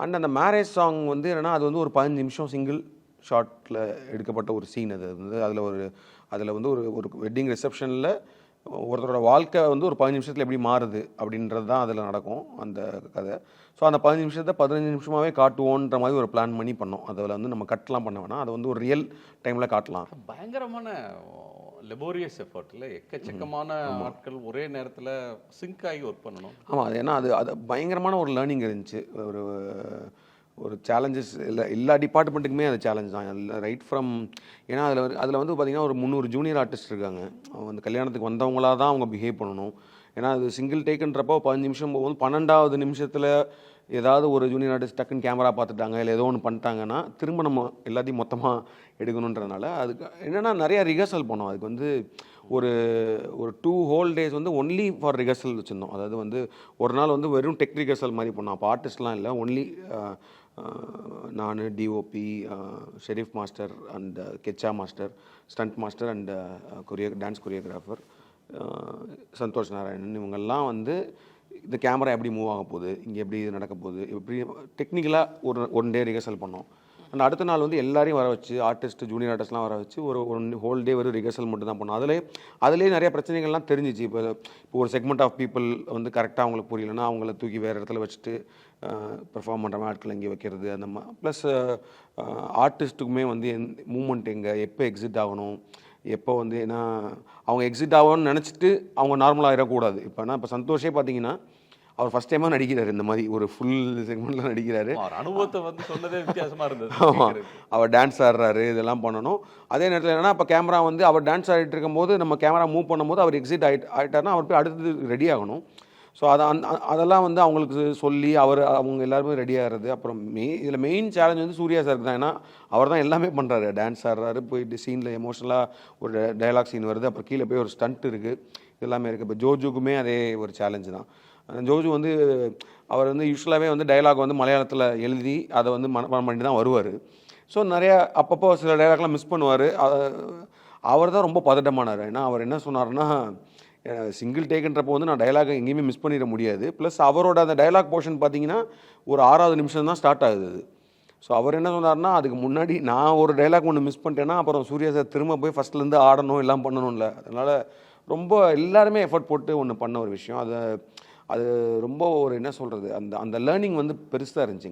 And அந்த marriage song வந்து என்னென்னா அது வந்து ஒரு 15 நிமிஷம் சிங்கிள் ஷாட்டில் எடுக்கப்பட்ட ஒரு சீன். அது வந்து அதில் வந்து ஒரு ஒரு வெட்டிங் ரிசப்ஷனில் ஒருத்தரோட வாழ்க்கை வந்து ஒரு 15 நிமிஷத்தில் எப்படி மாறுது அப்படின்றது தான் அதில் நடக்கும் அந்த கதை. ஸோ அந்த 15 நிமிஷத்தை 15 நிமிஷமாகவே காட்டுவோன்ற மாதிரி ஒரு பிளான் பண்ணி பண்ணோம். அதில் வந்து நம்ம கட்லாம் பண்ண வேணாம், அதை வந்து ஒரு ரியல் டைமில் காட்டலாம். பயங்கரமான லெபோரியஸ் எஃபர்ட்டில் எக்கச்சக்கமான ஆட்கள் ஒரே நேரத்தில் சிங்க் ஆகி ஒர்க் பண்ணணும். ஆமாம், அது ஏன்னா அது பயங்கரமான ஒரு லேர்னிங் இருந்துச்சு. ஒரு ஒரு சேலஞ்சஸ் எல்லா டிபார்ட்மெண்ட்டுக்குமே அது சேலஞ்ச் தான். ரைட் ஃப்ரம் ஏன்னா அதில் வந்து பார்த்திங்கன்னா ஒரு 300 ஜூனியர் ஆர்டிஸ்ட் இருக்காங்க. அவங்க அந்த கல்யாணத்துக்கு வந்தவங்களாக தான் அவங்க பிஹேவ் பண்ணணும். ஏன்னா அது சிங்கிள் டேக்குன்றப்போ 15 நிமிஷம் போகும்போது 12வது நிமிஷத்தில் ஏதாவது ஒரு ஜூனியர் ஆர்டிஸ்ட் டக்குன்னு கேமரா பார்த்துட்டாங்க இல்லை ஏதோ ஒன்று பண்ணிட்டாங்கன்னா திரும்ப நம்ம எல்லாத்தையும் மொத்தமாக எடுக்கணுன்றதுனால அதுக்கு என்னென்னா நிறையா ரிஹர்சல் பண்ணோம். அதுக்கு வந்து ஒரு ஒரு 2 ஹோல் டேஸ் வந்து ஒன்லி ஃபார் ரிஹர்சல் வச்சுருந்தோம். அதாவது வந்து ஒரு நாள் வந்து வெறும் டெக் ரிஹர்சல் மாதிரி பண்ணோம். அப்போ ஆர்டிஸ்ட்லாம் இல்லை, ஒன்லி நான், DOP, Sherif master and Kecha master, stunt master and dance choreographer Santhosh Narayanan, இவங்கெல்லாம் வந்து இந்த கேமரா எப்படி மூவ் ஆக போகுது, இங்கே எப்படி இது நடக்க போகுது, எப்படி டெக்னிக்கலாக ஒன் டே ரிஹர்சல் பண்ணோம். அண்ட் அடுத்த நாள் வந்து எல்லாரையும் வர வச்சு ஆர்டிஸ்ட் ஜூனியர் ஆர்டிஸ்ட்லாம் வர வச்சு ஒரு ஹோல் டே ஒரு ரிஹர்சல் மட்டும் தான் பண்ணோம். அதிலே நிறைய பிரச்சனைகள்லாம் தெரிஞ்சிச்சு. இப்போ ஒரு செக்மெண்ட் ஆஃப் பீப்புள் வந்து கரெக்டாக அவங்களுக்கு புரியலன்னா அவங்கள தூக்கி வேறு இடத்துல வச்சுட்டு பெர்ஃபார்ம் பண்ணுற மாதிரி ஆட்கள் இங்கே வைக்கிறது அந்த மாதிரி. ப்ளஸ் ஆர்டிஸ்ட்டுக்குமே வந்து மூமெண்ட் எங்கே எப்போ எக்ஸிட் ஆகணும், எப்போ வந்து ஏன்னா அவங்க எக்ஸிட் ஆகணும்னு நினச்சிட்டு அவங்க நார்மலாக ஆகிடக்கூடாது. இப்போ சந்தோஷே பார்த்தீங்கன்னா அவர் ஃபஸ்ட் டைமாக நடிக்கிறார், இந்த மாதிரி ஒரு ஃபுல் செக்மெண்ட்டில் நடிக்கிறாரு. அனுபவத்தை வந்து சொன்னதே வித்தியாசமாக இருந்தது. ஆமாம், அவர் டான்ஸ் ஆடுறாரு, இதெல்லாம் பண்ணணும். அதே நேரத்தில் என்னென்னா இப்போ கேமரா வந்து அவர் டான்ஸ் ஆகிட்டு இருக்கும்போது நம்ம கேமரா மூவ் பண்ணும்போது அவர் எக்ஸிட் ஆகிட்டார்னா அவர் போய் அடுத்தது ரெடி ஆகணும். ஸோ அதெல்லாம் வந்து அவங்களுக்கு சொல்லி அவங்க எல்லாருமே ரெடி ஆகிறது. அப்புறம் இதில் மெயின் சேலஞ்ச் வந்து சூர்யா சாருக்கு தான். ஏன்னா அவர் தான் எல்லாமே பண்ணுறாரு, டான்ஸ் ஆடுறாரு, போயிட்டு சீனில் எமோஷனலாக ஒரு டயலாக் சீன் வருது, அப்புறம் கீழே போய் ஒரு ஸ்டண்ட் இருக்குது, எல்லாமே இருக்குது. இப்போ ஜோஜுக்குமே அதே ஒரு சேலஞ்சு தான். ஜோஜு வந்து அவர் வந்து யூஸ்வலாகவே வந்து டயலாக் வந்து மலையாளத்தில் எழுதி அதை வந்து மனப்பாடம் பண்ணி தான் வருவார். ஸோ நிறையா அப்பப்போ சில டயலாக்லாம் மிஸ் பண்ணுவார். அவர் தான் ரொம்ப பதட்டமானார். ஏன்னா அவர் என்ன சொன்னார்னா, சிங்கிள் டேக்குன்றப்போ வந்து நான் டயலாக் எங்கேயுமே மிஸ் பண்ணிட முடியாது. ப்ளஸ் அவரோட அந்த டயலாக் போர்ஷன் பார்த்தீங்கன்னா ஒரு 6வது நிமிஷம் தான் ஸ்டார்ட் ஆகுது அது. ஸோ அவர் என்ன சொன்னார்னா, அதுக்கு முன்னாடி நான் ஒரு டைலாக் ஒன்று மிஸ் பண்ணிட்டேன்னா அப்புறம் சூர்யா சார் திரும்ப போய் ஃபஸ்ட்லேருந்து ஆடணும் எல்லாம் பண்ணணும்ல. அதனால் ரொம்ப எல்லாருமே எஃபர்ட் போட்டு ஒன்று பண்ண ஒரு விஷயம். அது ரொம்ப ஒரு என்ன சொல்கிறது, அந்த லேர்னிங் வந்து பெருசாக இருந்துச்சு.